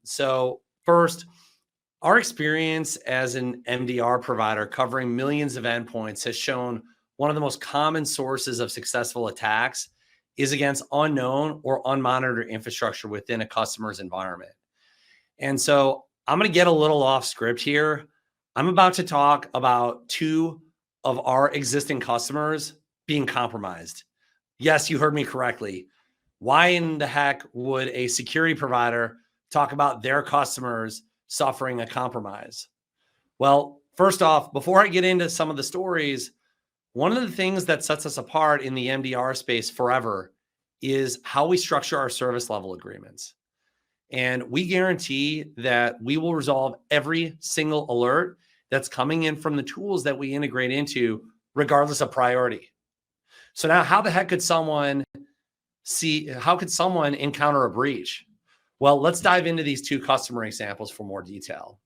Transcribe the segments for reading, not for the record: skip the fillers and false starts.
So first, our experience as an MDR provider covering millions of endpoints has shown one of the most common sources of successful attacks is against unknown or unmonitored infrastructure within a customer's environment. And so I'm going to get a little off script here. I'm about to talk about two of our existing customers being compromised. Yes, you heard me correctly. Why in the heck would a security provider talk about their customers suffering a compromise? Well, first off, before I get into some of the stories, one of the things that sets us apart in the MDR space forever is how we structure our service level agreements. And we guarantee that we will resolve every single alert that's coming in from the tools that we integrate into, regardless of priority. So now how the heck could someone encounter a breach? Well, let's dive into these two customer examples for more detail.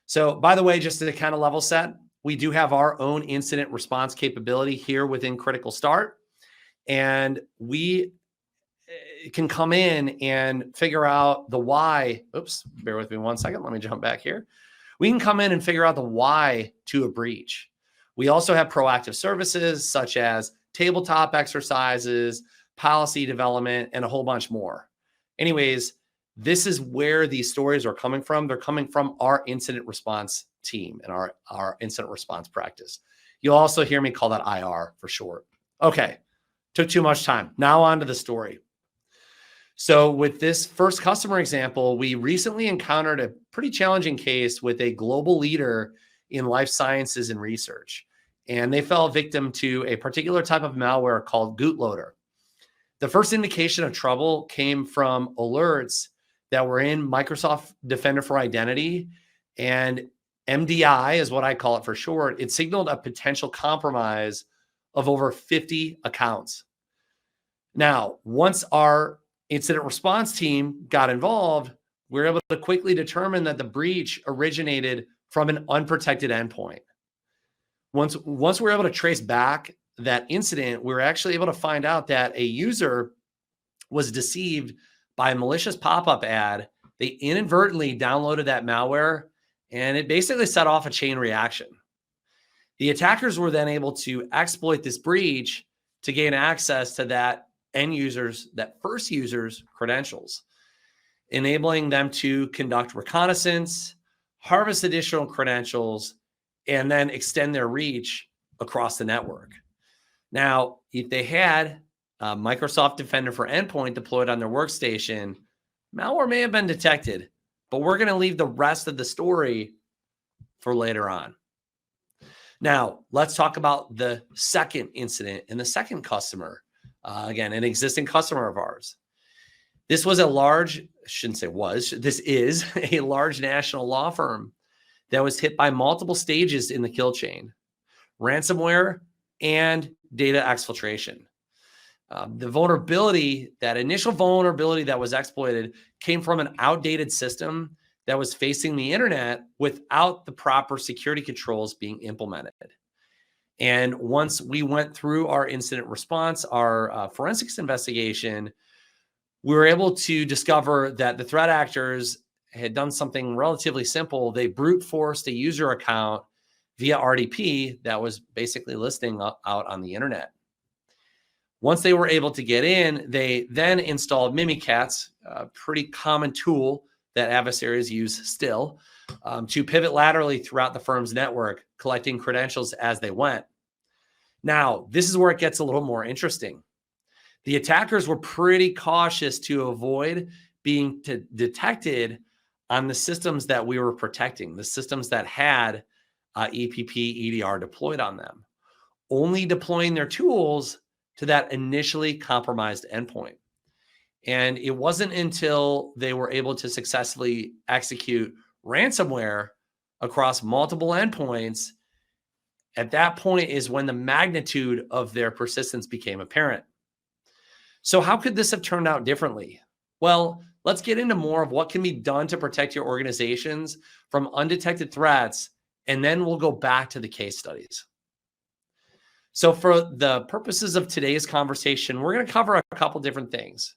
So by the way, just to kind of level set, we do have our own incident response capability here within Critical Start. And we can come in and figure out the why. Oops, bear with me one second. Let me jump back here. We can come in and figure out the why to a breach. We also have proactive services such as tabletop exercises, policy development, and a whole bunch more. Anyways, this is where these stories are coming from. They're coming from our incident response team and our incident response practice. You'll also hear me call that IR for short. Okay, took too much time. Now on to the story. So with this first customer example, we recently encountered a pretty challenging case with a global leader in life sciences and research. And they fell victim to a particular type of malware called bootloader. The first indication of trouble came from alerts that were in Microsoft Defender for Identity, and MDI is what I call it for short. It signaled a potential compromise of over 50 accounts. Now, once our incident response team got involved, we were able to quickly determine that the breach originated from an unprotected endpoint. Once we were able to trace back that incident, we were actually able to find out that a user was deceived by a malicious pop-up ad. They inadvertently downloaded that malware, and it basically set off a chain reaction. The attackers were then able to exploit this breach to gain access to that first user's credentials, enabling them to conduct reconnaissance, harvest additional credentials, and then extend their reach across the network. Now, if they had Microsoft Defender for Endpoint deployed on their workstation, malware may have been detected, but we're going to leave the rest of the story for later on. Now, let's talk about the second incident and the second customer. Again, an existing customer of ours. This is a large national law firm that was hit by multiple stages in the kill chain: ransomware and data exfiltration. That initial vulnerability that was exploited came from an outdated system that was facing the internet without the proper security controls being implemented. And once we went through our incident response, our forensics investigation, we were able to discover that the threat actors had done something relatively simple. They brute forced a user account via RDP that was basically listing out on the internet. Once they were able to get in, they then installed Mimikatz, a pretty common tool that adversaries use still, to pivot laterally throughout the firm's network, collecting credentials as they went. Now, this is where it gets a little more interesting. The attackers were pretty cautious to avoid being detected on the systems that we were protecting, the systems that had EPP EDR deployed on them, only deploying their tools to that initially compromised endpoint. And it wasn't until they were able to successfully execute ransomware across multiple endpoints, at that point is when the magnitude of their persistence became apparent. So how could this have turned out differently? Well, let's get into more of what can be done to protect your organizations from undetected threats, and then we'll go back to the case studies. So for the purposes of today's conversation, we're going to cover a couple different things.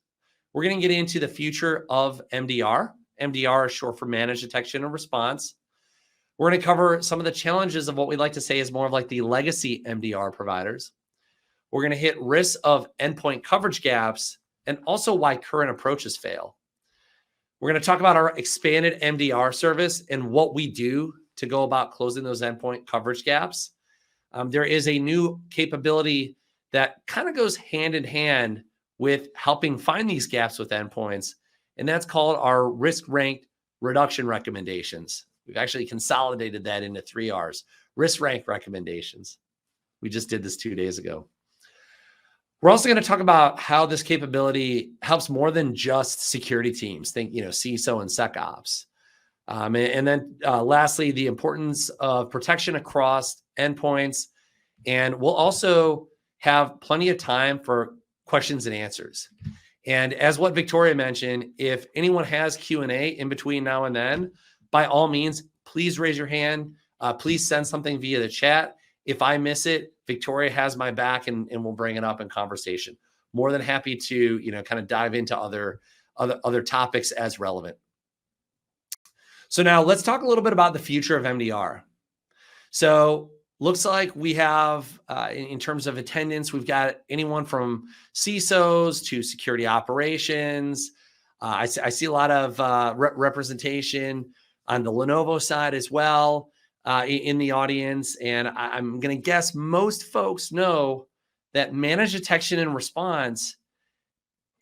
We're going to get into the future of MDR MDR is short for managed detection and response. We're going to cover some of the challenges of what we like to say is more of like the legacy MDR providers. We're going to hit risks of endpoint coverage gaps and also why current approaches fail. We're going to talk about our expanded MDR service and what we do to go about closing those endpoint coverage gaps. There is a new capability that kind of goes hand in hand with helping find these gaps with endpoints, and that's called our risk ranked reduction recommendations. We've actually consolidated that into 3 R's, risk rank recommendations. We just did this 2 days ago. We're also going to talk about how this capability helps more than just security teams. Think, CISO and SecOps. And then lastly, the importance of protection across endpoints. And we'll also have plenty of time for questions and answers. And as what Victoria mentioned, if anyone has Q&A in between now and then, by all means, please raise your hand. Please send something via the chat. If I miss it, Victoria has my back and we'll bring it up in conversation. More than happy to, kind of dive into other topics as relevant. So now let's talk a little bit about the future of MDR. So looks like we have, in terms of attendance, we've got anyone from CISOs to security operations. I see a lot of representation on the Lenovo side as well in the audience. And I'm going to guess most folks know that managed detection and response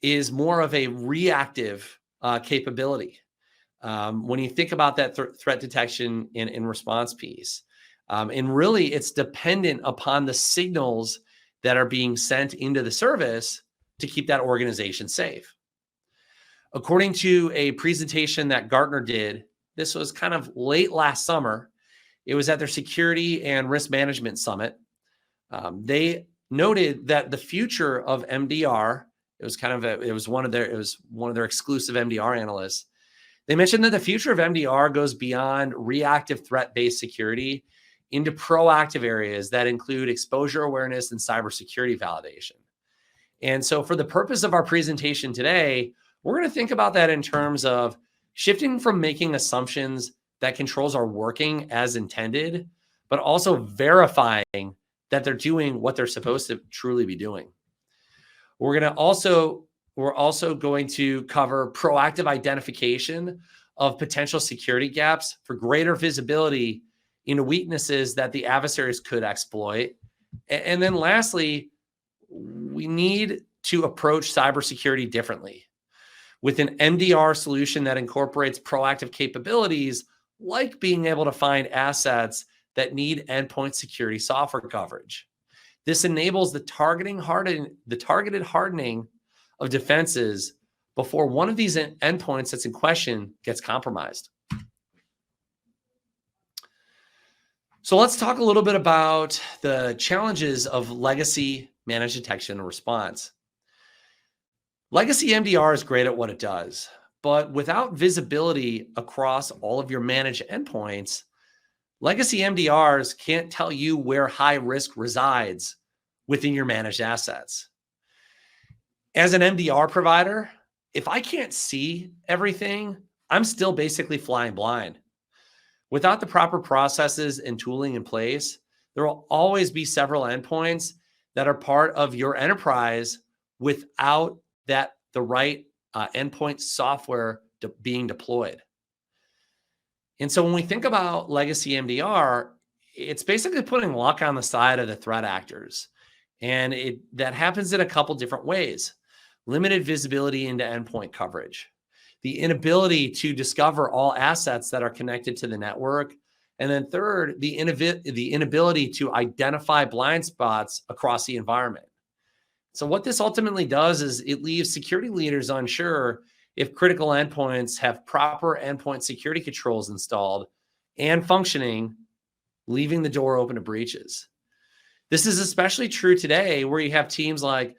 is more of a reactive capability. When you think about that threat detection and response piece, and really it's dependent upon the signals that are being sent into the service to keep that organization safe. According to a presentation that Gartner did, this was kind of late last summer. It was at their Security and Risk Management Summit. They noted that the future of MDR, it was one of their exclusive MDR analysts. They mentioned that the future of MDR goes beyond reactive threat-based security into proactive areas that include exposure awareness and cybersecurity validation. And so for the purpose of our presentation today, we're going to think about that in terms of shifting from making assumptions that controls are working as intended, but also verifying that they're doing what they're supposed to truly be doing. We're also going to cover proactive identification of potential security gaps for greater visibility into weaknesses that the adversaries could exploit. And then lastly, we need to approach cybersecurity differently with an MDR solution that incorporates proactive capabilities like being able to find assets that need endpoint security software coverage. This enables the targeted hardening of defenses before one of these endpoints that's in question gets compromised. So let's talk a little bit about the challenges of legacy managed detection and response. Legacy MDR is great at what it does, but without visibility across all of your managed endpoints, legacy MDRs can't tell you where high risk resides within your managed assets. As an MDR provider, if I can't see everything, I'm still basically flying blind. Without the proper processes and tooling in place, there will always be several endpoints that are part of your enterprise without the right endpoint software being deployed. And so when we think about legacy MDR, it's basically putting luck on the side of the threat actors. And that happens in a couple different ways. Limited visibility into endpoint coverage, the inability to discover all assets that are connected to the network, and then third, the inability to identify blind spots across the environment. So what this ultimately does is it leaves security leaders unsure if critical endpoints have proper endpoint security controls installed and functioning, leaving the door open to breaches. This is especially true today where you have teams like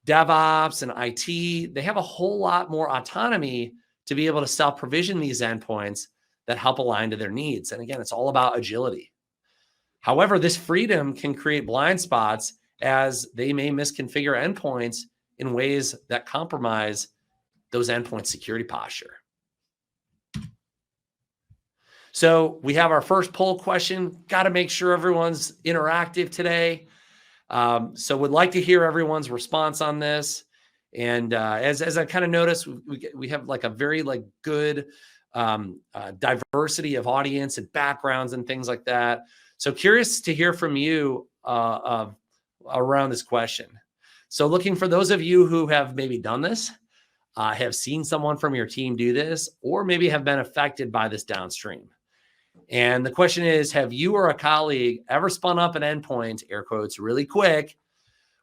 DevOps and IT. They have a whole lot more autonomy to be able to self-provision these endpoints that help align to their needs. And again, it's all about agility. However, this freedom can create blind spots as they may misconfigure endpoints in ways that compromise those endpoint security posture. So we have our first poll question. Got to make sure everyone's interactive today. So would like to hear everyone's response on this. And as I kind of noticed, we have like a very like good diversity of audience and backgrounds and things like that. So curious to hear from you around this question. So looking for those of you who have maybe done this, have seen someone from your team do this, or maybe have been affected by this downstream. And the question is, have you or a colleague ever spun up an endpoint, air quotes, really quick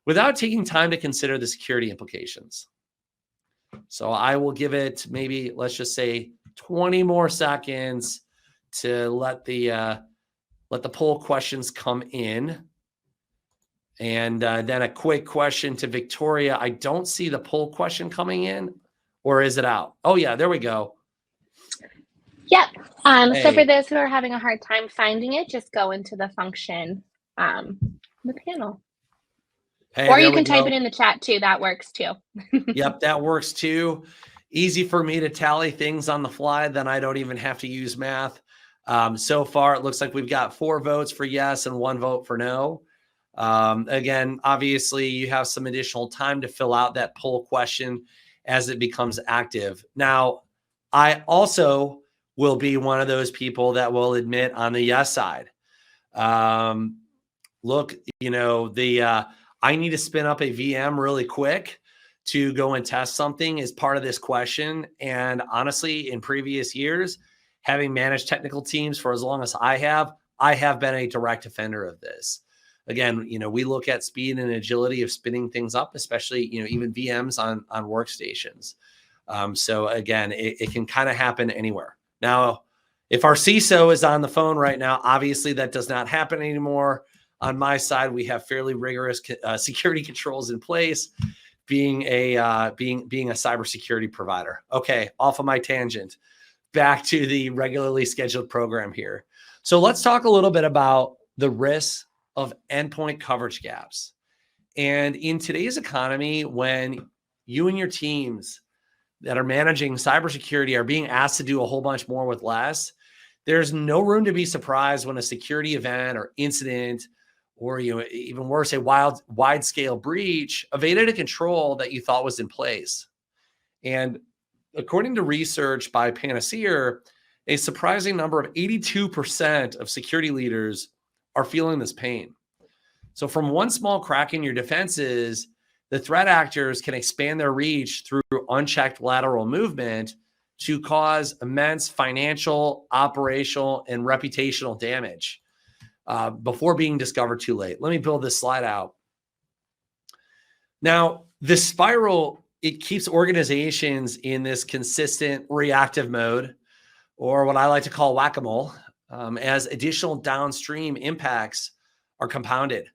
without taking time to consider the security implications? So I will give it maybe, let's just say 20 more seconds to let the poll questions come in. And then a quick question to Victoria. I don't see the poll question coming in, or is it out? Oh yeah, there we go. Yep. So for those who are having a hard time finding it, just go into the function, the panel. Hey, or you can type it in the chat too. That works too. Yep, that works too. Easy for me to tally things on the fly. Then I don't even have to use math. So far, it looks like we've got 4 votes for yes and 1 vote for no. Again, obviously, you have some additional time to fill out that poll question as it becomes active. Now, I also will be one of those people that will admit on the yes side. Look, you know, I need to spin up a VM really quick to go and test something as part of this question. And honestly, in previous years, having managed technical teams for as long as I have been a direct offender of this. Again, you know, we look at speed and agility of spinning things up, especially, you know, even VMs on workstations. So again, it can kind of happen anywhere. Now, if our CISO is on the phone right now, obviously that does not happen anymore. On my side, we have fairly rigorous security controls in place, being a cybersecurity provider. Okay, off of my tangent, back to the regularly scheduled program here. So let's talk a little bit about the risks of endpoint coverage gaps. And in today's economy, when you and your teams that are managing cybersecurity are being asked to do a whole bunch more with less, there's no room to be surprised when a security event or incident, or even worse, a wide-scale breach evaded a control that you thought was in place. And according to research by Panacea, a surprising number of 82% of security leaders are feeling this pain. So from one small crack in your defenses, the threat actors can expand their reach through unchecked lateral movement to cause immense financial, operational, and reputational damage before being discovered too late. Let me build this slide out. Now, the spiral, it keeps organizations in this consistent reactive mode, or what I like to call whack-a-mole, as additional downstream impacts are compounded,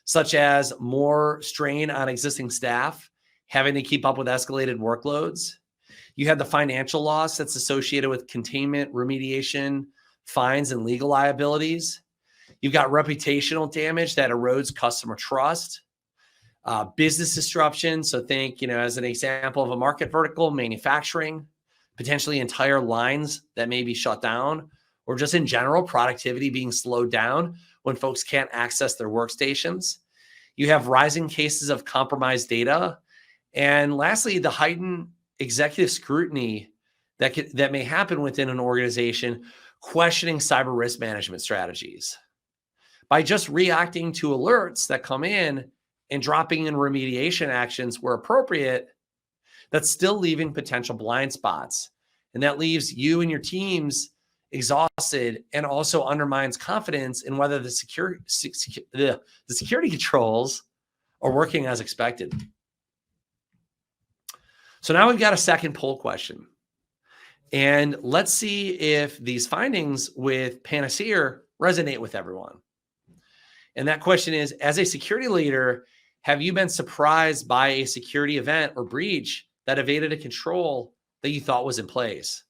such as more strain on existing staff, having to keep up with escalated workloads. You have the financial loss that's associated with containment, remediation, fines, and legal liabilities. You've got reputational damage that erodes customer trust, business disruption. So think, as an example of a market vertical, manufacturing, potentially entire lines that may be shut down, or just in general, productivity being slowed down when folks can't access their workstations. You have rising cases of compromised data. And lastly, the heightened executive scrutiny that may happen within an organization questioning cyber risk management strategies. By just reacting to alerts that come in and dropping in remediation actions where appropriate, that's still leaving potential blind spots. And that leaves you and your teams exhausted and also undermines confidence in whether the security controls are working as expected. So now we've got a second poll question. And let's see if these findings with Panacea resonate with everyone. And that question is, as a security leader, have you been surprised by a security event or breach that evaded a control that you thought was in place?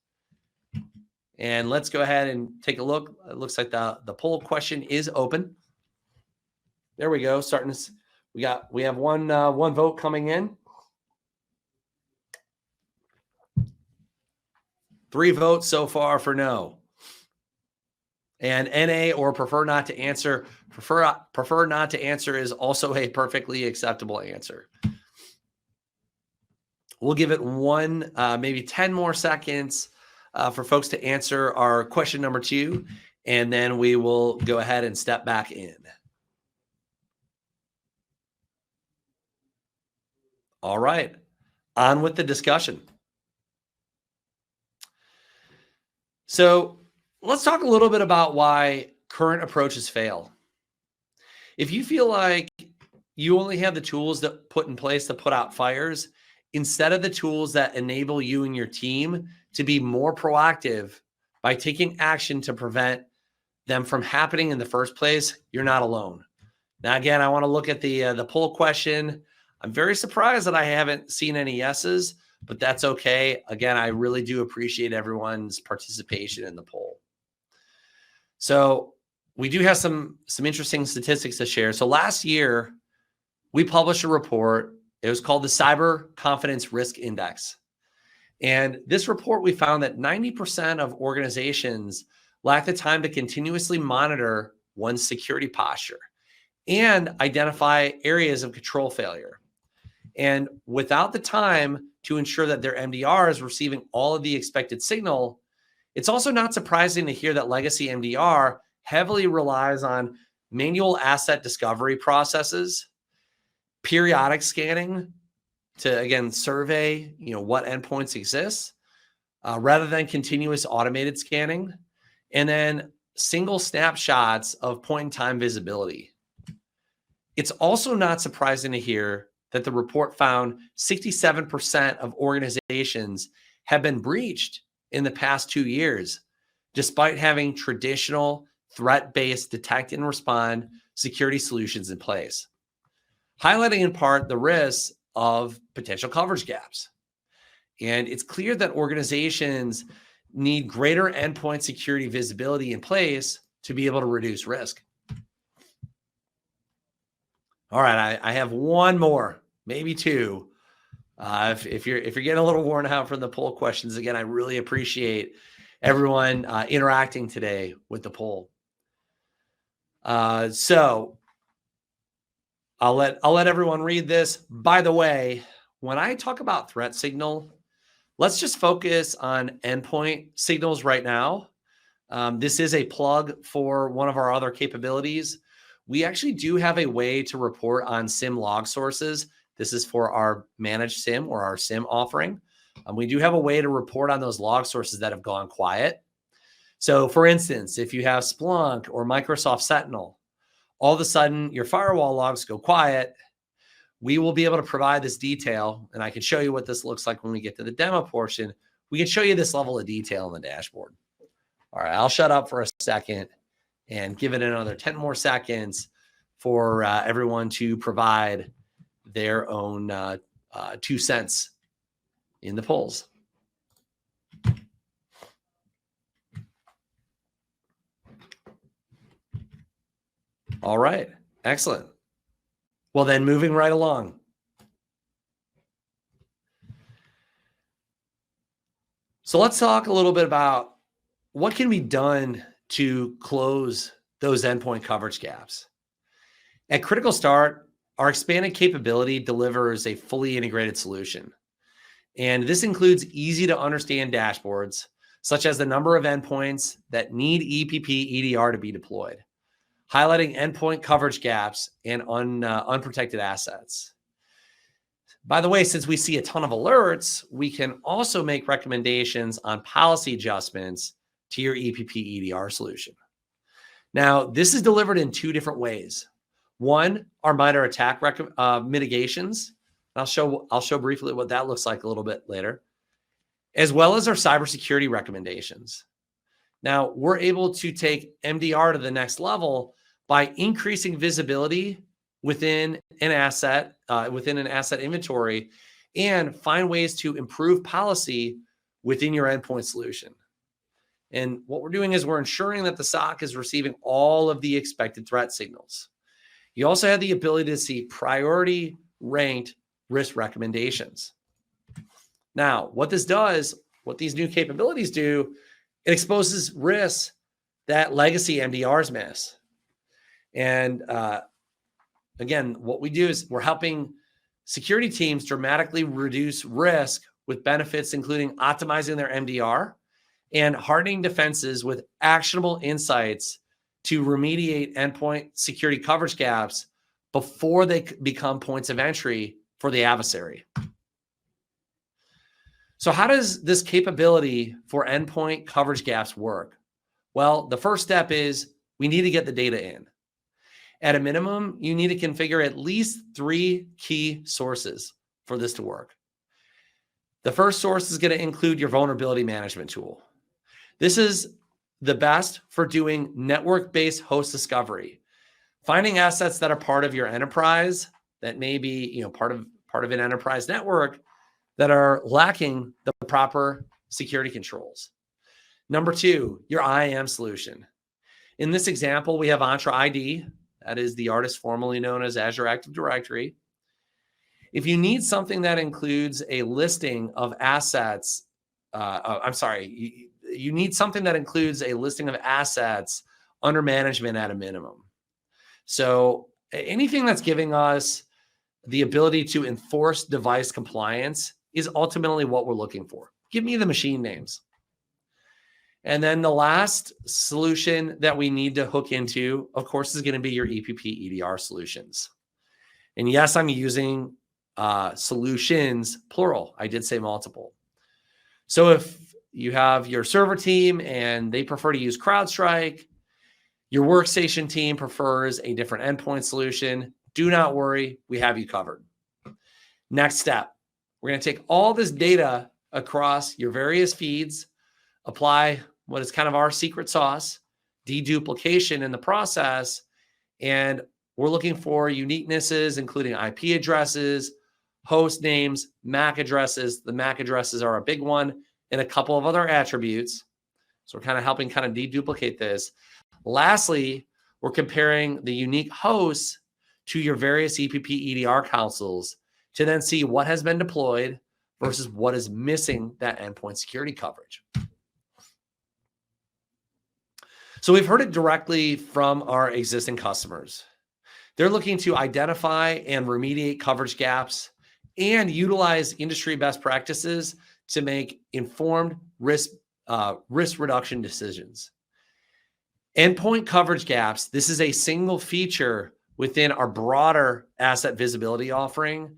And let's go ahead and take a look. It looks like the poll question is open. There we go. We have one vote coming in. 3 votes so far for no. And NA, or prefer not to answer. Prefer not to answer is also a perfectly acceptable answer. We'll give it one, maybe 10 more seconds for folks to answer our question number 2, and then we will go ahead and step back in. All right, on with the discussion. So let's talk a little bit about why current approaches fail. If you feel like you only have the tools that put in place to put out fires, instead of the tools that enable you and your team to be more proactive by taking action to prevent them from happening in the first place, you're not alone. Now, again, I want to look at the poll question. I'm very surprised that I haven't seen any yeses, but that's okay. Again, I really do appreciate everyone's participation in the poll. So we do have some interesting statistics to share. So last year, we published a report. It was called the Cyber Confidence Risk Index. And this report, we found that 90% of organizations lack the time to continuously monitor one's security posture and identify areas of control failure. And without the time to ensure that their MDR is receiving all of the expected signal, it's also not surprising to hear that legacy MDR heavily relies on manual asset discovery processes, periodic scanning to, again, survey, what endpoints exist, rather than continuous automated scanning, and then single snapshots of point-in-time visibility. It's also not surprising to hear that the report found 67% of organizations have been breached in the past 2 years, despite having traditional threat-based detect and respond security solutions in place, highlighting in part the risks of potential coverage gaps. And it's clear that organizations need greater endpoint security visibility in place to be able to reduce risk. All right, I have one more, maybe 2. If you're getting a little worn out from the poll questions, again, I really appreciate everyone interacting today with the poll. So I'll let everyone read this. By the way, when I talk about threat signal, let's just focus on endpoint signals right now. This is a plug for one of our other capabilities. We actually do have a way to report on SIM log sources. This is for our managed SIM or our SIM offering. We do have a way to report on those log sources that have gone quiet. So for instance, if you have Splunk or Microsoft Sentinel, all of a sudden your firewall logs go quiet, we will be able to provide this detail, and I can show you what this looks like when we get to the demo portion. We can show you this level of detail in the dashboard. All right, I'll shut up for a second and give it another 10 more seconds for everyone to provide their own 2 cents in the polls. All right, excellent. Well, then moving right along. So let's talk a little bit about what can be done to close those endpoint coverage gaps. At Critical Start, our expanded capability delivers a fully integrated solution. And this includes easy to understand dashboards, such as the number of endpoints that need EPP EDR to be deployed, highlighting endpoint coverage gaps and unprotected assets. By the way, since we see a ton of alerts, we can also make recommendations on policy adjustments to your EPP EDR solution. Now, this is delivered in 2 different ways. One, our minor attack mitigations. I'll show briefly what that looks like a little bit later, as well as our cybersecurity recommendations. Now, we're able to take MDR to the next level by increasing visibility within an asset inventory, and find ways to improve policy within your endpoint solution. And what we're doing is we're ensuring that the SOC is receiving all of the expected threat signals. You also have the ability to see priority ranked risk recommendations. Now, what this does, what these new capabilities do, it exposes risks that legacy MDRs miss. And again, what we do is we're helping security teams dramatically reduce risk with benefits, including optimizing their MDR and hardening defenses with actionable insights to remediate endpoint security coverage gaps before they become points of entry for the adversary. So how does this capability for endpoint coverage gaps work? Well, the first step is we need to get the data in. At a minimum, you need to configure at least 3 key sources for this to work. The first source is going to include your vulnerability management tool. This is the best for doing network-based host discovery, finding assets that are part of your enterprise that may be, part of an enterprise network that are lacking the proper security controls. Number 2, your IAM solution. In this example, we have Entra ID. That is the artist formerly known as Azure Active Directory. If you need something that includes a listing of assets, you need something that includes a listing of assets under management at a minimum. So anything that's giving us the ability to enforce device compliance is ultimately what we're looking for. Give me the machine names. And then the last solution that we need to hook into, of course, is going to be your EPP EDR solutions. And yes, I'm using solutions, plural. I did say multiple. So if you have your server team and they prefer to use CrowdStrike, your workstation team prefers a different endpoint solution, do not worry, we have you covered. Next step, we're going to take all this data across your various feeds, apply what is kind of our secret sauce, deduplication in the process, and we're looking for uniquenesses, including IP addresses, host names, MAC addresses. The MAC addresses are a big one, and a couple of other attributes. So we're kind of helping deduplicate this. Lastly, we're comparing the unique hosts to your various EPP EDR consoles to then see what has been deployed versus what is missing that endpoint security coverage. So we've heard it directly from our existing customers. They're looking to identify and remediate coverage gaps and utilize industry best practices to make informed risk reduction decisions. Endpoint coverage gaps, this is a single feature within our broader asset visibility offering,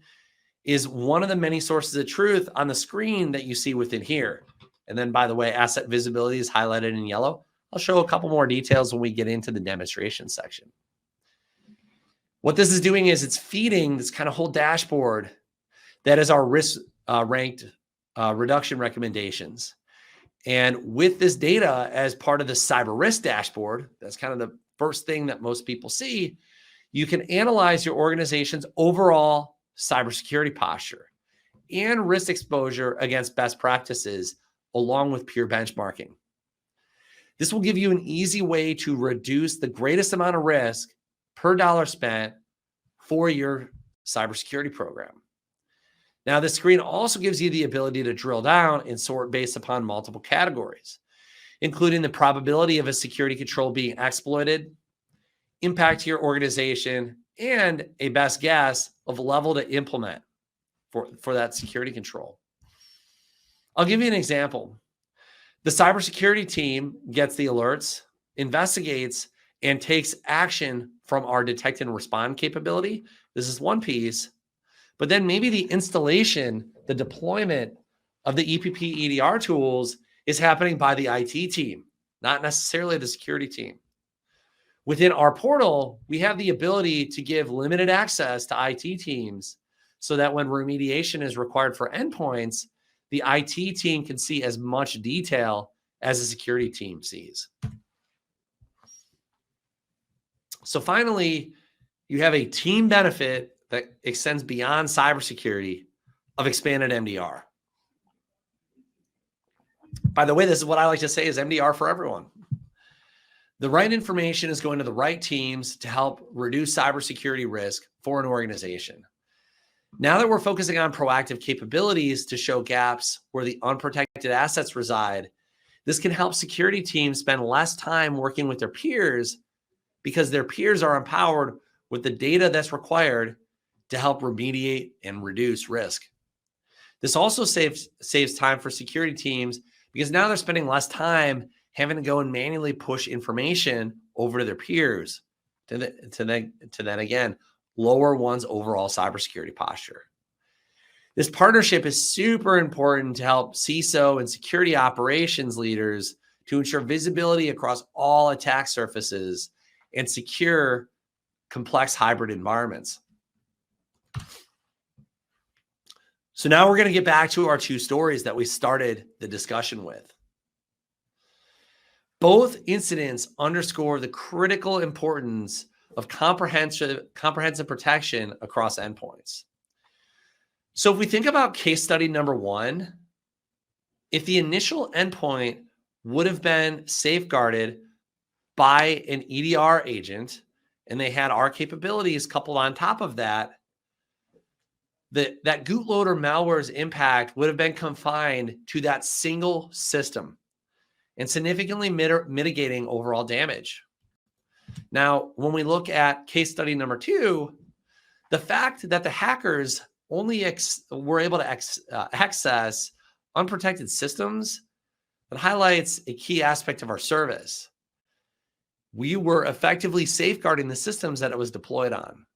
is one of the many sources of truth on the screen that you see within here. And then, by the way, asset visibility is highlighted in yellow. I'll show a couple more details when we get into the demonstration section. What this is doing is it's feeding this kind of whole dashboard that is our risk ranked reduction recommendations. And with this data as part of the cyber risk dashboard, that's kind of the first thing that most people see, you can analyze your organization's overall cybersecurity posture and risk exposure against best practices, along with peer benchmarking. This will give you an easy way to reduce the greatest amount of risk per dollar spent for your cybersecurity program. Now, this screen also gives you the ability to drill down and sort based upon multiple categories, including the probability of a security control being exploited, impact to your organization, and a best guess of level to implement for that security control. I'll give you an example. The cybersecurity team gets the alerts, investigates, and takes action from our detect and respond capability. This is one piece. But then maybe the installation, the deployment of the EPP EDR tools is happening by the IT team, not necessarily the security team. Within our portal, we have the ability to give limited access to IT teams so that when remediation is required for endpoints, the IT team can see as much detail as the security team sees. So finally, you have a team benefit that extends beyond cybersecurity of expanded MDR. By the way, this is what I like to say is MDR for everyone. The right information is going to the right teams to help reduce cybersecurity risk for an organization. Now that we're focusing on proactive capabilities to show gaps where the unprotected assets reside, This can help security teams spend less time working with their peers because their peers are empowered with the data that's required to help remediate and reduce risk. This also saves time for security teams because now they're spending less time having to go and manually push information over to their peers to then again lower one's overall cybersecurity posture. This partnership is super important to help CISO and security operations leaders to ensure visibility across all attack surfaces and secure complex hybrid environments. So now we're going to get back to our two stories that we started the discussion with. Both incidents underscore the critical importance of comprehensive protection across endpoints. So if we think about case study number one, if the initial endpoint would have been safeguarded by an EDR agent and they had our capabilities coupled on top of that, that bootloader malware's impact would have been confined to that single system and significantly mitigating overall damage. Now, when we look at case study number two, the fact that the hackers only were able to access unprotected systems, that highlights a key aspect of our service. We were effectively safeguarding the systems that it was deployed on.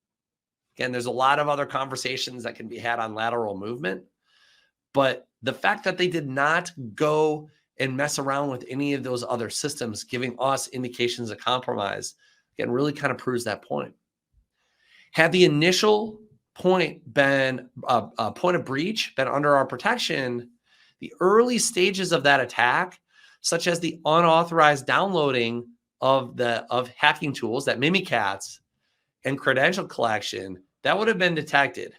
Again, there's a lot of other conversations that can be had on lateral movement, but the fact that they did not go and mess around with any of those other systems, giving us indications of compromise, again, really kind of proves that point. Had the initial point been a point of breach, been under our protection, the early stages of that attack, such as the unauthorized downloading of hacking tools, that Mimikatz, and credential collection, that would have been detected,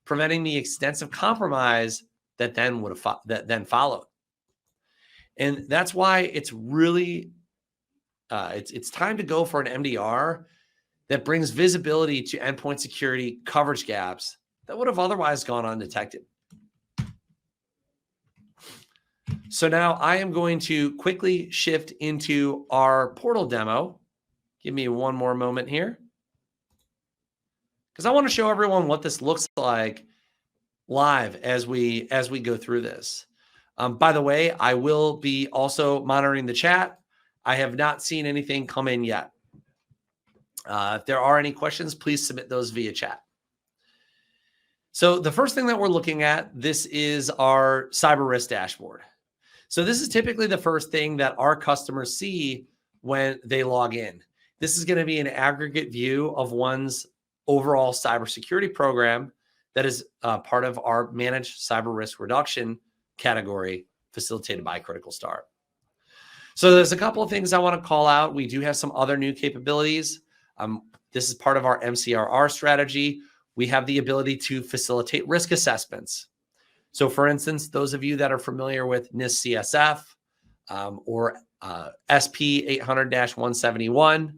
preventing the extensive compromise that then followed. And that's why it's really it's time to go for an MDR that brings visibility to endpoint security coverage gaps that would have otherwise gone undetected. So now I am going to quickly shift into our portal demo. Give me one more moment here, because I want to show everyone what this looks like live as we go through this. By the way, I will be also monitoring the chat. I have not seen anything come in yet. If there are any questions, please submit those via chat. So the first thing that we're looking at, this is our cyber risk dashboard. So this is typically the first thing that our customers see when they log in. This is going to be an aggregate view of one's overall cybersecurity program that is part of our managed cyber risk reduction category facilitated by Critical Start. So there's a couple of things I want to call out. We do have some other new capabilities. This is part of our MCRR strategy. We have the ability to facilitate risk assessments. So for instance, those of you that are familiar with NIST CSF or SP 800-171,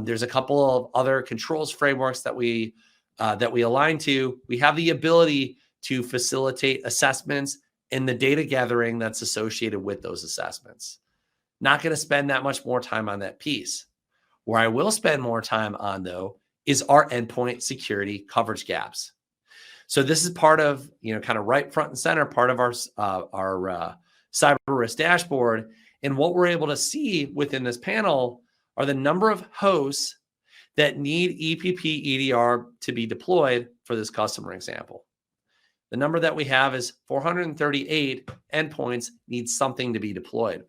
there's a couple of other controls frameworks that we align to. We have the ability to facilitate assessments and the data gathering that's associated with those assessments. Not going to spend that much more time on that piece. Where I will spend more time on, though, is our endpoint security coverage gaps. So this is part of, kind of right front and center, part of our cyber risk dashboard. And what we're able to see within this panel are the number of hosts that need EPP EDR to be deployed for this customer example. The number that we have is 438 endpoints need something to be deployed.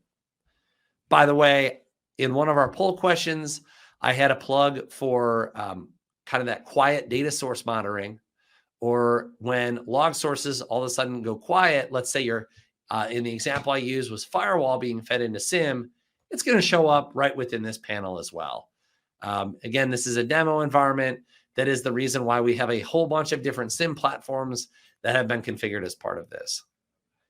By the way, in one of our poll questions, I had a plug for kind of that quiet data source monitoring, or when log sources all of a sudden go quiet. Let's say you're, in the example I used was firewall being fed into SIEM. It's going to show up right within this panel as well. Again, this is a demo environment. That is the reason why we have a whole bunch of different SIEM platforms that have been configured as part of this.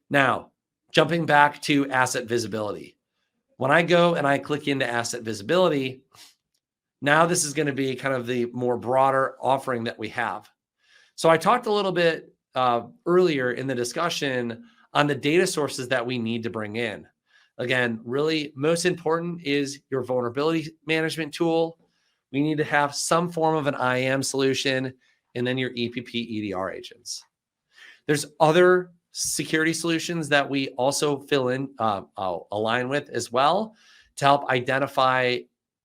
Now, jumping back to asset visibility. When I go and I click into asset visibility, now this is going to be kind of the more broader offering that we have. So I talked a little bit earlier in the discussion on the data sources that we need to bring in. Again, really most important is your vulnerability management tool. We need to have some form of an IAM solution, and then your EPP EDR agents. There's other security solutions that we also fill in, align with as well to help identify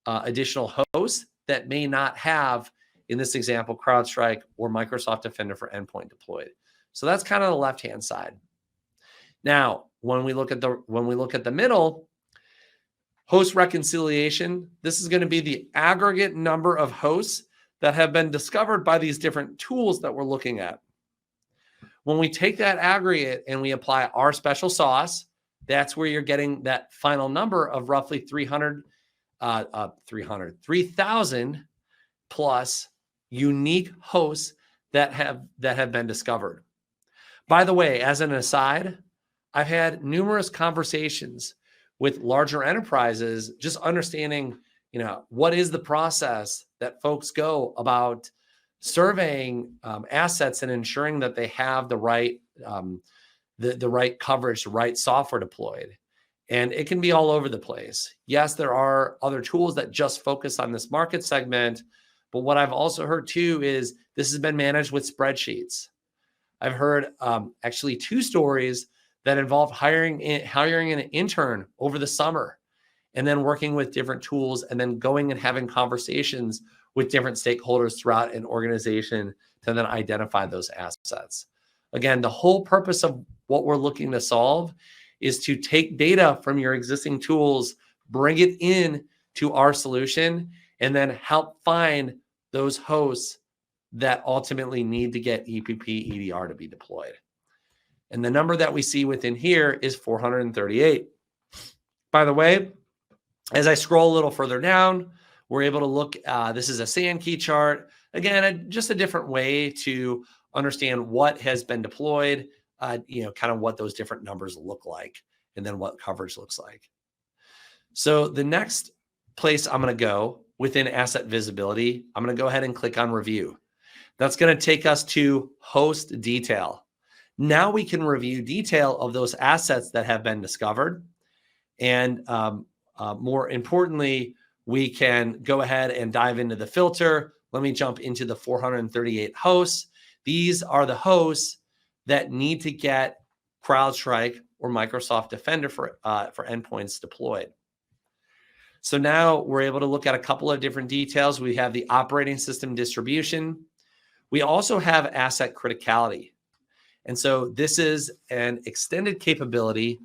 additional hosts that may not have, in this example, CrowdStrike or Microsoft Defender for Endpoint deployed. So that's kind of the left-hand side. Now, when we look at the middle, host reconciliation, this is going to be the aggregate number of hosts that have been discovered by these different tools that we're looking at. When we take that aggregate and we apply our special sauce, that's where you're getting that final number of roughly 3,000 plus unique hosts that have been discovered. By the way, as an aside, I've had numerous conversations with larger enterprises, just understanding, what is the process that folks go about surveying assets and ensuring that they have the right the right coverage, the right software deployed. And it can be all over the place. Yes, there are other tools that just focus on this market segment, but what I've also heard too is this has been managed with spreadsheets. I've heard actually 2 stories that involve hiring an intern over the summer and then working with different tools and then going and having conversations with different stakeholders throughout an organization to then identify those assets. Again, the whole purpose of what we're looking to solve is to take data from your existing tools, bring it in to our solution, and then help find those hosts that ultimately need to get EPP EDR to be deployed. And the number that we see within here is 438. By the way, as I scroll a little further down, we're able to look, this is a SAN key chart. Again, just a different way to understand what has been deployed, kind of what those different numbers look like, and then what coverage looks like. So the next place I'm going to go within asset visibility, I'm going to go ahead and click on review. That's going to take us to host detail. Now we can review detail of those assets that have been discovered. And more importantly, we can go ahead and dive into the filter. Let me jump into the 438 hosts. These are the hosts that need to get CrowdStrike or Microsoft Defender for endpoints deployed. So now we're able to look at a couple of different details. We have the operating system distribution. We also have asset criticality. And so this is an extended capability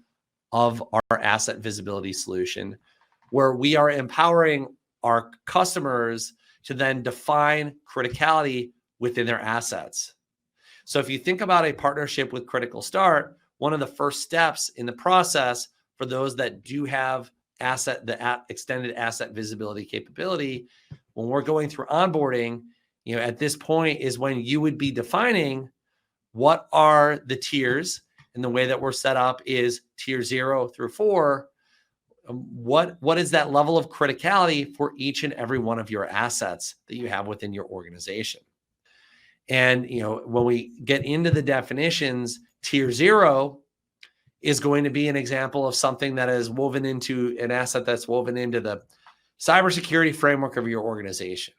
of our asset visibility solution where we are empowering our customers to then define criticality within their assets. So if you think about a partnership with Critical Start, one of the first steps in the process for those that do have extended asset visibility capability, when we're going through onboarding, at this point is when you would be defining what are the tiers, and the way that we're set up is tier 0 through 4. What is that level of criticality for each and every one of your assets that you have within your organization? And when we get into the definitions, tier 0 is going to be an example of something that is woven into an asset that's woven into the cybersecurity framework of your organization.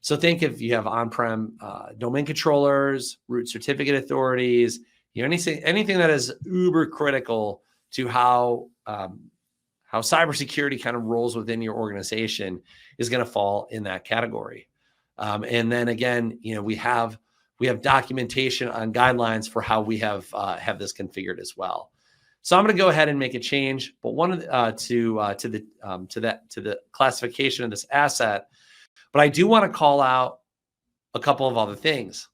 So think if you have on-prem domain controllers, root certificate authorities, anything that is uber critical to how cybersecurity kind of rolls within your organization is going to fall in that category. And then again, we have documentation on guidelines for how we have this configured as well. So I'm going to go ahead and make a change, but to the classification of this asset. But I do want to call out a couple of other things.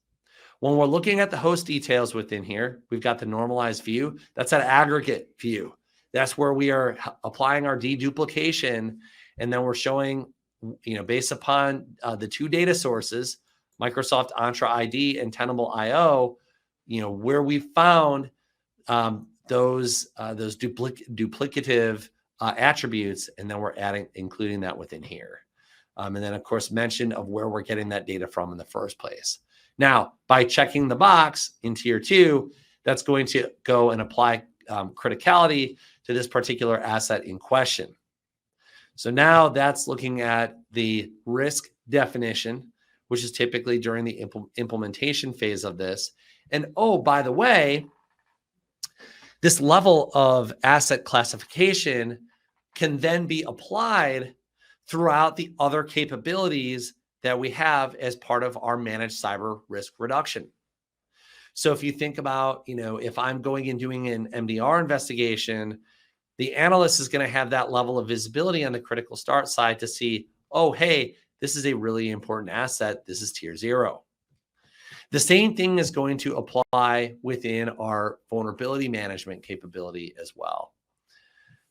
When we're looking at the host details within here, we've got the normalized view. That's an aggregate view. That's where we are applying our deduplication, and then we're showing, based upon the 2 data sources, Microsoft Entra ID and Tenable.io, where we found those duplicative attributes, and then we're including that within here. And then, of course, mention of where we're getting that data from in the first place. Now, by checking the box in tier 2, that's going to go and apply criticality to this particular asset in question. So now that's looking at the risk definition, which is typically during the implementation phase of this. And oh, by the way, this level of asset classification can then be applied throughout the other capabilities that we have as part of our managed cyber risk reduction. So if you think about, if I'm going and doing an MDR investigation, the analyst is going to have that level of visibility on the critical start side to see, oh, hey, this is a really important asset. This is tier 0. The same thing is going to apply within our vulnerability management capability as well.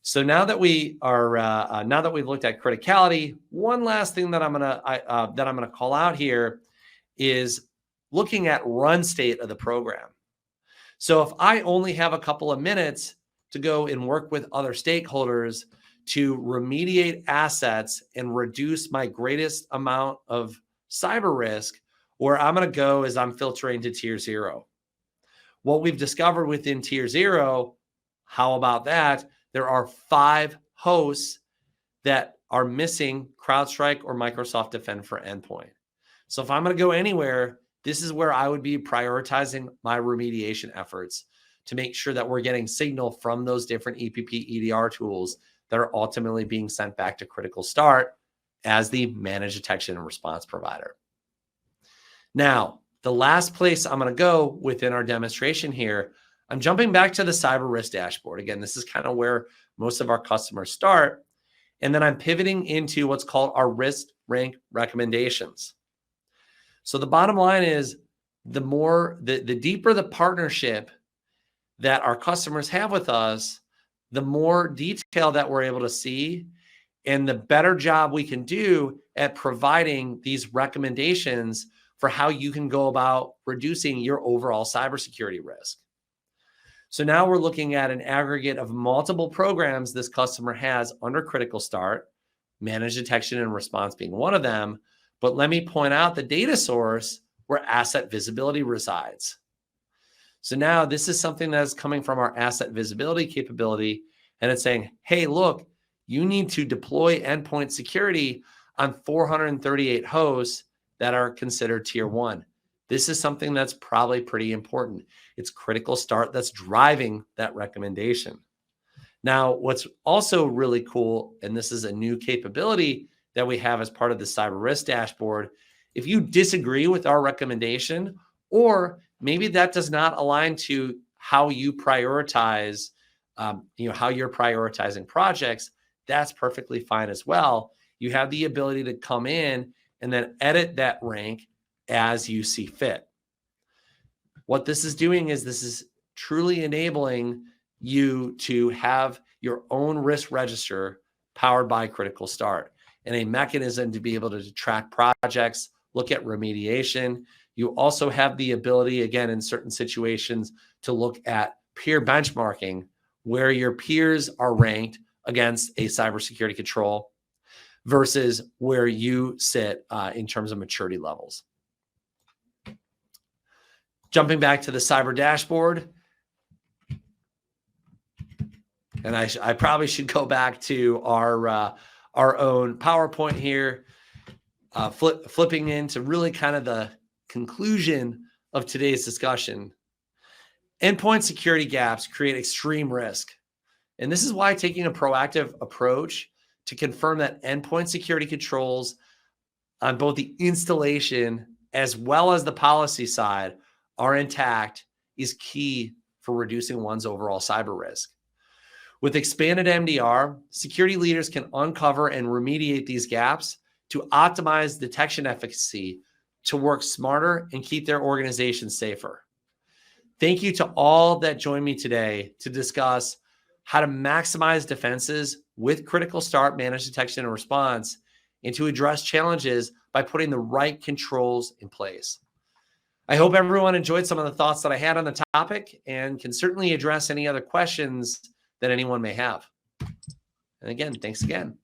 So now that we are, now that we've looked at criticality, one last thing that I'm gonna call out here is looking at run state of the program. So if I only have a couple of minutes to go and work with other stakeholders to remediate assets and reduce my greatest amount of cyber risk, where I'm going to go is I'm filtering to tier 0. What we've discovered within tier 0, how about that? There are 5 hosts that are missing CrowdStrike or Microsoft Defend for Endpoint. So if I'm going to go anywhere, this is where I would be prioritizing my remediation efforts to make sure that we're getting signal from those different EPP EDR tools that are ultimately being sent back to Critical Start as the managed detection and response provider. Now, the last place I'm going to go within our demonstration here, I'm jumping back to the cyber risk dashboard. Again, this is kind of where most of our customers start. And then I'm pivoting into what's called our risk rank recommendations. So the bottom line is the deeper the partnership that our customers have with us, the more detail that we're able to see and the better job we can do at providing these recommendations for how you can go about reducing your overall cybersecurity risk. So now we're looking at an aggregate of multiple programs this customer has under Critical Start, managed detection and response being one of them. But let me point out the data source where asset visibility resides. So now this is something that is coming from our asset visibility capability, and it's saying, hey, look, you need to deploy endpoint security on 438 hosts that are considered tier 1. This is something that's probably pretty important. It's Critical Start that's driving that recommendation. Now, what's also really cool, and this is a new capability that we have as part of the cyber risk dashboard, if you disagree with our recommendation, or maybe that does not align to how you prioritize, how you're prioritizing projects, that's perfectly fine as well. You have the ability to come in and then edit that rank as you see fit. What this is doing is this is truly enabling you to have your own risk register powered by Critical Start and a mechanism to be able to track projects, look at remediation. You also have the ability, again, in certain situations, to look at peer benchmarking, where your peers are ranked against a cybersecurity control versus where you sit in terms of maturity levels. Jumping back to the cyber dashboard, and I probably should go back to our own PowerPoint here, flipping into really kind of the conclusion of today's discussion. Endpoint security gaps create extreme risk. And this is why taking a proactive approach to confirm that endpoint security controls on both the installation as well as the policy side are intact is key for reducing one's overall cyber risk. With expanded MDR, security leaders can uncover and remediate these gaps to optimize detection efficacy, to work smarter and keep their organization safer. Thank you to all that joined me today to discuss how to maximize defenses with Critical Start managed detection and response, and to address challenges by putting the right controls in place. I hope everyone enjoyed some of the thoughts that I had on the topic and can certainly address any other questions that anyone may have. And again, thanks again.